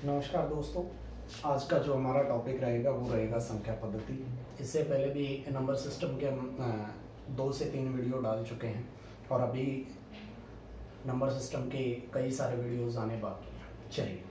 नमस्कार दोस्तों। आज का जो हमारा टॉपिक रहेगा वो रहेगा संख्या पद्धति। इससे पहले भी नंबर सिस्टम के हम 2 से 3 वीडियो डाल चुके हैं और अभी नंबर सिस्टम के कई सारे वीडियोस आने बाकी हैं। चलिए,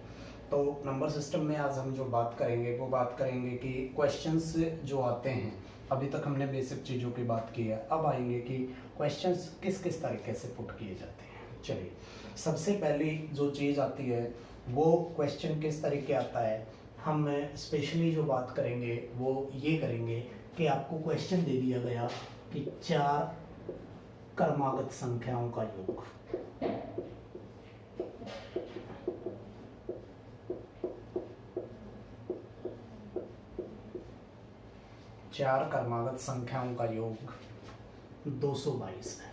तो नंबर सिस्टम में आज हम जो बात करेंगे वो बात करेंगे कि क्वेश्चंस जो आते हैं। अभी तक हमने बेसिक चीज़ों की बात की है, अब आएंगे कि क्वेश्चंस किस किस तरीके से पुट किए जाते हैं। चलिए, सबसे पहली जो चीज़ आती है वो क्वेश्चन किस तरीके आता है। हम स्पेशली जो बात करेंगे वो ये करेंगे कि आपको क्वेश्चन दे दिया गया कि 4 क्रमागत संख्याओं का योग। चार क्रमागत संख्याओं का योग 222 है।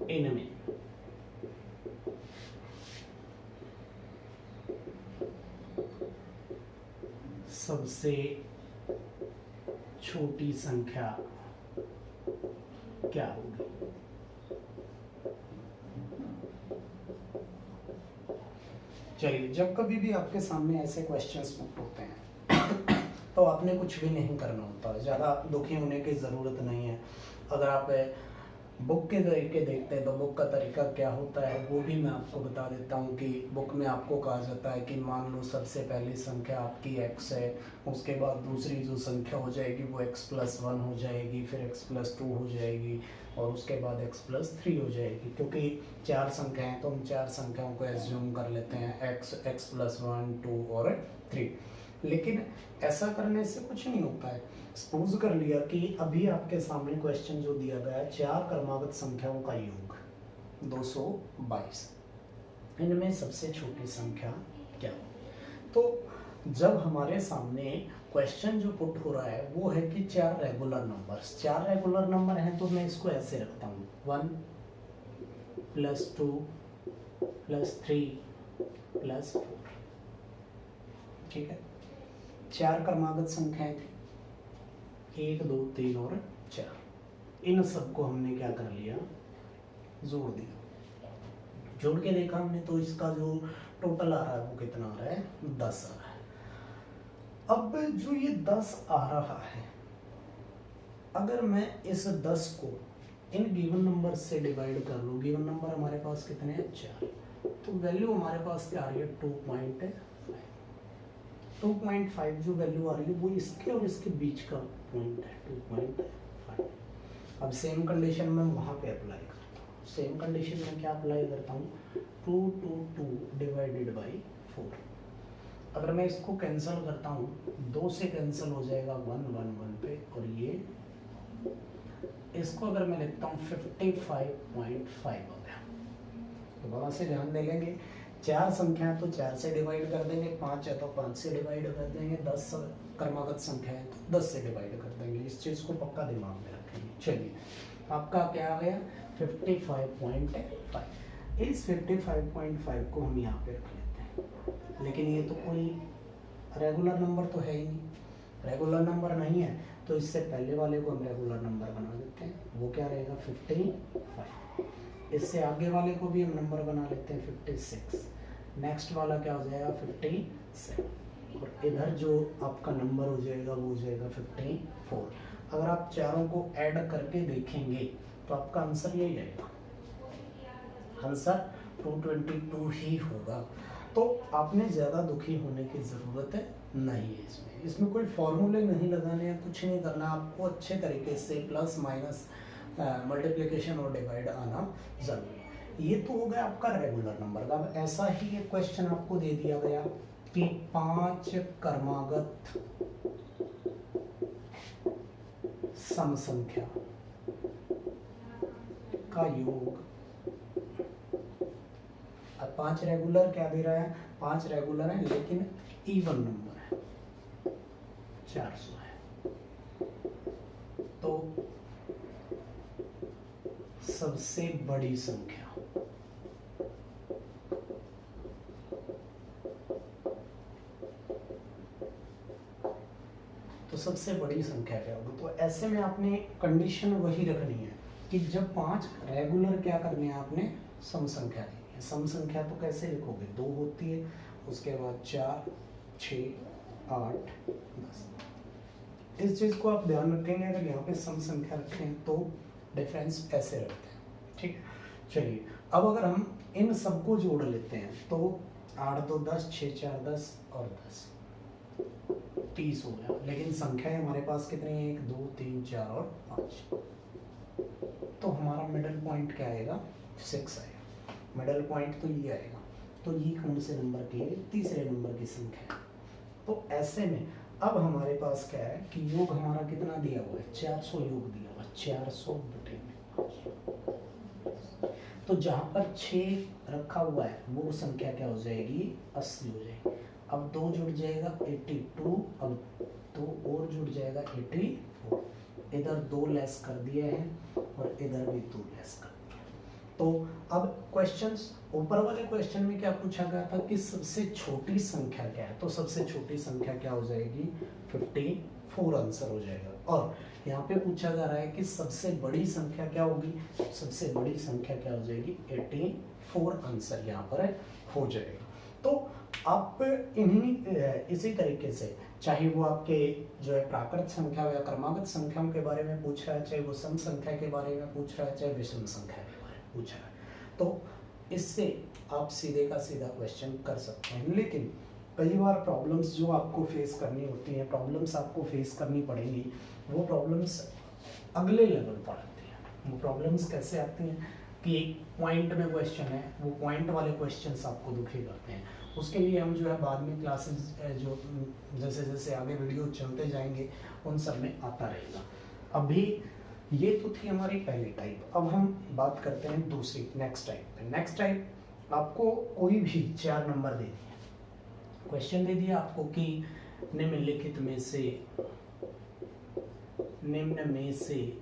इनमें सबसे छोटी संख्या क्या होगी? चलिए, जब कभी भी आपके सामने ऐसे क्वेश्चंस पुट होते हैं तो आपने कुछ भी नहीं करना होता, ज़्यादा दुखी होने की ज़रूरत नहीं है। अगर आप बुक के तरीके देखते हैं तो बुक का तरीका क्या होता है वो भी मैं आपको बता देता हूँ कि बुक में आपको कहा जाता है कि मान लो सबसे पहली संख्या आपकी x है, उसके बाद दूसरी जो संख्या हो जाएगी वो x+1 हो जाएगी, फिर x+2 हो जाएगी और उसके बाद x+3 हो जाएगी। क्योंकि 4 संख्याएं तो हम 4 संख्याओं को एज्यूम कर लेते हैं x, x+1, 2 और 3। लेकिन ऐसा करने से कुछ नहीं होता है। सपोज कर लिया कि अभी आपके सामने क्वेश्चन जो दिया गया है 4 क्रमागत संख्याओं का योग 222, इनमें सबसे छोटी संख्या क्या हो। तो जब हमारे सामने क्वेश्चन जो पुट हो रहा है वो है कि 4 रेगुलर नंबर्स, 4 रेगुलर नंबर हैं तो मैं इसको ऐसे रखता हूँ 1 + 2 + 3 + 4। ठीक है, 4 क्रमागत संख्याएं थी, 1, 2, 3 और 4। इन सबको हमने क्या कर लिया, जोड़ दिया। जोड़ के देखा हमने तो इसका जो टोटल आ रहा है वो कितना आ रहा है, 10 आ रहा है। अब जो ये 10 आ रहा है, अगर मैं इस 10 को इन गिवन नंबर से डिवाइड कर लूँ, गिवन नंबर हमारे पास कितने हैं, 4, तो वैल्यू हमारे पास क्या आ रही है, 2.5 जो वैल्यू आ रही है वो इसके और इसके बीच का पॉइंट है, 2.5। अब सेम कंडीशन में वहाँ पे अप्लाई करता हूँ। सेम कंडीशन में क्या अप्लाई करता हूँ, 2 2 2 डिवाइडेड बाई 4। अगर मैं इसको कैंसिल करता हूँ, 2 से कैंसिल हो जाएगा 1 1 1 पे, और ये इसको अगर मैं लिखता हूँ 55.5 हो गया। दोबारा से ध्यान दे लेंगे, 4 संख्याएं तो 4 से डिवाइड कर देंगे, 5 है तो 5 से डिवाइड कर देंगे, 10 क्रमागत संख्याएं तो 10 से डिवाइड कर देंगे। इस चीज़ को पक्का दिमाग में रखेंगे। चलिए, आपका क्या आ गया, 55.5। इस 55.5 को हम यहाँ पे रख लेते हैं। लेकिन ये तो कोई रेगुलर नंबर तो है ही नहीं, रेगुलर नंबर नहीं है तो इससे पहले वाले को हम रेगुलर नंबर बना देते हैं। वो क्या रहेगा, 55। इससे आगे वाले को भी हम नंबर बना लेते हैं, 56। नेक्स्ट वाला क्या हो जाएगा, 57। और इधर जो आपका नंबर हो जाएगा वो हो जाएगा 54। अगर आप चारों को ऐड करके देखेंगे तो आपका आंसर यही आएगा, आंसर 222 ही होगा। तो आपने ज़्यादा दुखी होने की ज़रूरत नहीं है। इसमें कोई फॉर्मूले नहीं लगाने हैं, कुछ नहीं करना। आपको अच्छे तरीके से प्लस माइनस मल्टीप्लिकेशन और डिवाइड आना जरूरी है। ये तो हो गया आपका रेगुलर नंबर का। अब ऐसा ही एक क्वेश्चन आपको दे दिया गया कि 5 क्रमागत सम संख्या का योग। अब 5 रेगुलर क्या दे रहा है, 5 रेगुलर है लेकिन इवन नंबर है, 400 है। तो सबसे बड़ी संख्या तो सबसे बड़ी संख्या क्या होगी। तो ऐसे में आपने कंडीशन वही रखनी है कि जब 5 रेगुलर क्या करने हैं, आपने सम संख्या लेनी है। सम संख्या तो कैसे लिखोगे, 2 होती है, उसके बाद 4, 6, 8, 10। इस चीज़ को आप ध्यान रखेंगे, अगर यहाँ पे सम संख्या रखें तो डिफरेंस ऐसे रखते हैं, ठीक है। चलिए अब अगर हम इन सबको जोड़ लेते हैं तो 8 2 10, 6 4 10 और 10, 30 हो गया। लेकिन संख्याएं हमारे पास कितनी है, 1 2 3 4 और 5। तो हमारा मिडल पॉइंट क्या आएगा, 6 आएगा। मिडल पॉइंट तो ये आएगा। तो ये कौन से नंबर की है, तीसरे नंबर की संख्या है। तो ऐसे में अब हमारे पास क्या है कि योग हमारा कितना दिया हुआ है, 400 योग दिया हुआ है, 400 बटे में 5। तो जहाँ पर 6 रखा हुआ है वो संख्या क्या हो जाएगी, 80 हो जाएगी। अब 2 जुड़ जाएगा 82, अब 2 और जुड़ जाएगा 84। इधर 2 लेस कर दिए हैं और इधर भी 2 लेस कर दिए। तो अब क्वेश्चंस, ऊपर वाले क्वेश्चन में क्या पूछा गया था कि सबसे छोटी संख्या क्या है, तो सबसे छोटी संख्या क्या हो जाएगी, 54 आंसर हो जाएगा। और यहाँ पे पूछा जा रहा है कि सबसे बड़ी संख्या क्या होगी, सबसे बड़ी संख्या क्या हो जाएगी, 84 आंसर यहाँ पर हो जाएगा। तो आप इन्हीं इसी तरीके से, चाहे वो आपके जो है प्राकृत संख्या या क्रमागत संख्याओं के बारे में पूछ रहा है, चाहे वो सम संख्या के बारे में पूछ रहा है, चाहे विषम संख्या के बारे में पूछ रहा है, तो इससे आप सीधे का सीधा क्वेश्चन कर सकते हैं। लेकिन कई बार प्रॉब्लम्स जो आपको फेस करनी होती हैं, प्रॉब्लम्स आपको फेस करनी पड़ेंगी, वो प्रॉब्लम्स अगले लेवल पर आती हैं। वो प्रॉब्लम्स कैसे आती हैं कि एक पॉइंट में क्वेश्चन है, वो पॉइंट वाले क्वेश्चंस आपको दुखी करते हैं। उसके लिए हम जो है बाद में क्लासेस जो जैसे जैसे आगे वीडियो चलते जाएंगे उन सब में आता रहेगा। अभी ये तो थी हमारी पहली टाइप। अब हम बात करते हैं दूसरी, नेक्स्ट टाइप पे। नेक्स्ट टाइप आपको कोई भी 4 नंबर दे दिए, क्वेश्चन दे दिया आपको कि निम्नलिखित में से, निम्न में से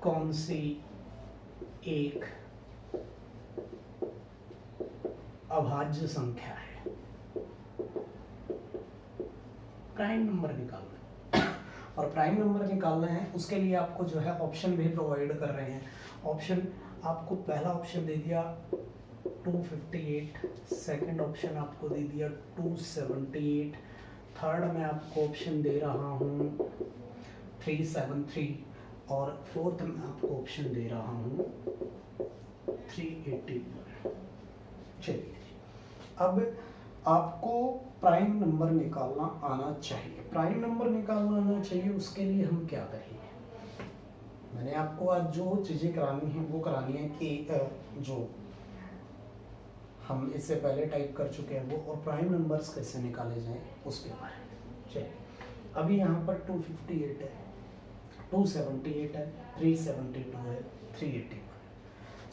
कौन सी एक अभाज्य संख्या है, प्राइम नंबर निकालना है। और प्राइम नंबर निकालना है उसके लिए आपको जो है ऑप्शन भी प्रोवाइड कर रहे हैं। ऑप्शन आपको पहला ऑप्शन दे दिया 258, सेकंड ऑप्शन आपको दे दिया 278, थर्ड में आपको ऑप्शन दे रहा हूँ 373 और फोर्थ में आपको ऑप्शन दे रहा हूँ 381। चलिए अब आपको प्राइम नंबर निकालना आना चाहिए। प्राइम नंबर निकालना आना चाहिए, उसके लिए हम क्या करेंगे, मैंने आपको आज जो चीज़ें करानी है वो करानी है कि जो हम इससे पहले टाइप कर चुके हैं वो, और प्राइम नंबर्स कैसे निकाले जाएं उसके बारे में। चलिए अभी यहाँ पर 258 है, 278 है, 372 है, 381।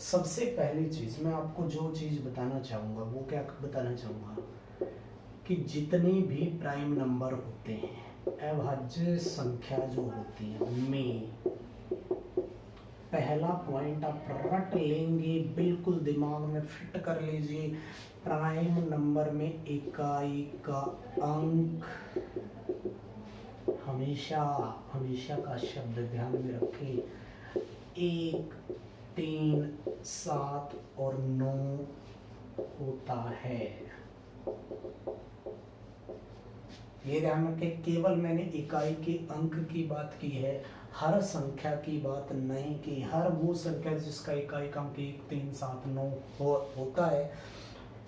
सबसे पहली चीज़ मैं आपको जो चीज़ बताना चाहूँगा वो क्या बताना चाहूँगा कि जितने भी प्राइम नंबर होते हैं, अभाज्य संख्या जो होती है उनमें पहला पॉइंट आप रट लेंगे, बिल्कुल दिमाग में फिट कर लीजिए, प्राइम नंबर में इकाई का अंक हमेशा हमेशा का शब्द ध्यान में रखें, 1, 3, 7 और 9 होता है। ये ध्यान रखें, केवल मैंने इकाई के अंक की बात की है, हर संख्या की बात नहीं की। हर वो संख्या जिसका इकाई का अंक 1, 3, 7, 9 होता है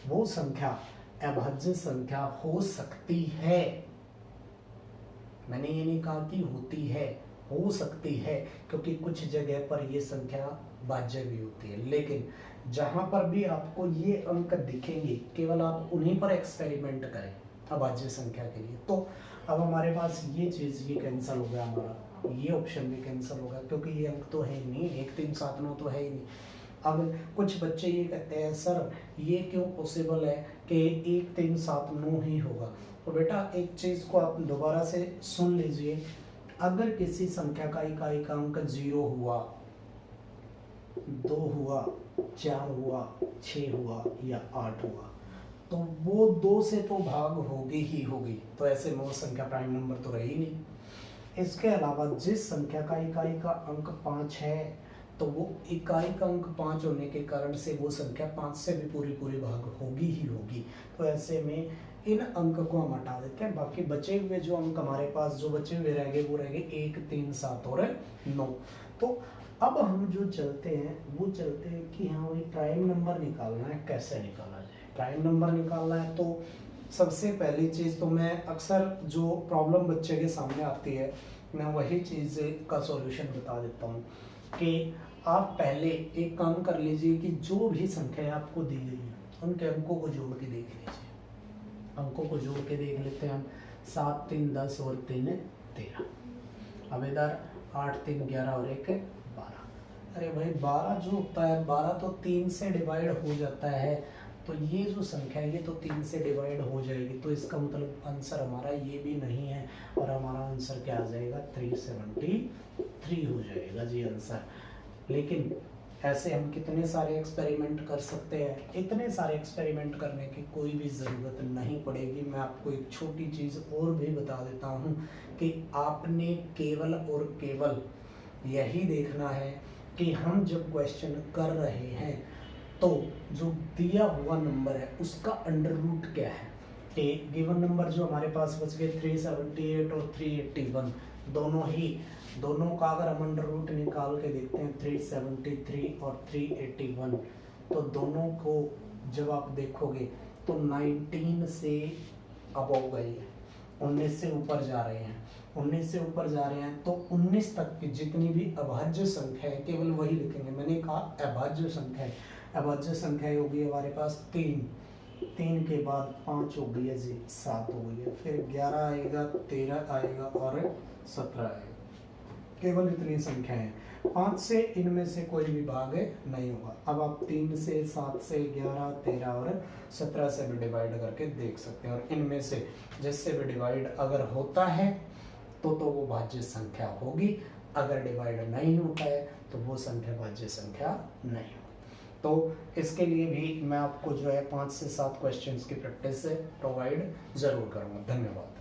वो संख्या अभाज्य संख्या हो सकती है। मैंने ये नहीं कहा कि होती है, हो सकती है, क्योंकि कुछ जगह पर ये संख्या भाज्य भी होती है। लेकिन जहां पर भी आपको ये अंक दिखेंगे केवल आप उन्हीं पर एक्सपेरिमेंट करें अभाज्य संख्या के लिए। तो अब हमारे पास ये चीज़ ये कैंसिल हो गया, हमारा ये ऑप्शन भी कैंसिल हो गया, क्योंकि ये अंक तो है ही नहीं, 1, 3, 7, 9 तो है ही नहीं। अब कुछ बच्चे ये कहते हैं सर ये क्यों पॉसिबल है कि 1, 3, 7, 9 ही होगा। तो बेटा एक चीज़ को आप दोबारा से सुन लीजिए, अगर किसी संख्या का इकाई का अंक 0 हुआ, 2 हुआ, 4 हुआ, 6 हुआ या 8 हुआ तो वो 2 से तो भाग होगी ही होगी, तो ऐसे में वो संख्या प्राइम नंबर तो रही नहीं। इसके अलावा जिस संख्या का इकाई का अंक 5 है तो वो इकाई का अंक 5 होने के कारण से वो संख्या 5 से भी पूरी पूरी भाग होगी ही होगी। तो ऐसे में इन अंक को हम हटा देते हैं, बाकी बचे हुए जो अंक हमारे पास जो बचे हुए रह गए वो रह गए 1, 3, 7 और 9। तो अब हम जो चलते हैं वो चलते हैं कि हाँ भाई प्राइम नंबर निकालना है, कैसे निकाला जाए। प्राइम नंबर निकालना है तो सबसे पहली चीज़ तो मैं अक्सर जो प्रॉब्लम बच्चे के सामने आती है मैं वही चीज़ का सॉल्यूशन बता देता हूँ कि आप पहले एक काम कर लीजिए कि जो भी संख्या आपको दी गई है उनके अंकों को जोड़ के देख लीजिए। अंकों को जोड़ के देख लेते हैं हम। 7, 3, 10 और 3, 13। अब इधर 8, 3, 11 और 1, 12। अरे भाई 12 जो होता है 12 तो 3 से डिवाइड हो जाता है, तो ये जो संख्या है ये तो 3 से डिवाइड हो जाएगी, तो इसका मतलब आंसर हमारा ये भी नहीं है और हमारा आंसर क्या आ जाएगा 373 हो जाएगा जी आंसर। लेकिन ऐसे हम कितने सारे एक्सपेरिमेंट कर सकते हैं, इतने सारे एक्सपेरिमेंट करने की कोई भी ज़रूरत नहीं पड़ेगी। मैं आपको एक छोटी चीज़ और भी बता देता हूँ कि आपने केवल और केवल यही देखना है कि हम जब क्वेश्चन कर रहे हैं तो जो दिया हुआ नंबर है उसका अंडर रूट क्या है। कि गिवन नंबर जो हमारे पास बच गए 378 और 381, दोनों का अगर हम अंडर रूट निकाल के देखते हैं 373 और 381, तो दोनों को जब आप देखोगे तो 19 से अबव गई है, 19 से ऊपर जा रहे हैं, 19 से ऊपर जा रहे हैं। तो 19 तक की जितनी भी अभाज्य संख्या है केवल वही लिखेंगे। मैंने कहा अभाज्य संख्या है, अभाज्य संख्या होगी हमारे पास 3 के बाद 5 हो गई है जी, 7 हो गई है, फिर 11 आएगा, 13 आएगा और 17 आएगा। केवल इतनी संख्या है। 5 से इनमें से कोई भी भाग नहीं होगा। अब आप 3 से 7 से 11, 13 और 17 से भी डिवाइड करके देख सकते हैं, और इनमें से जिससे भी डिवाइड अगर होता है तो वो भाज्य संख्या होगी, अगर डिवाइड नहीं होता है तो वो संख्या भाज्य संख्या नहीं होगी। तो इसके लिए भी मैं आपको जो है 5 से 7 क्वेश्चंस की प्रैक्टिस प्रोवाइड जरूर करूँगा। धन्यवाद।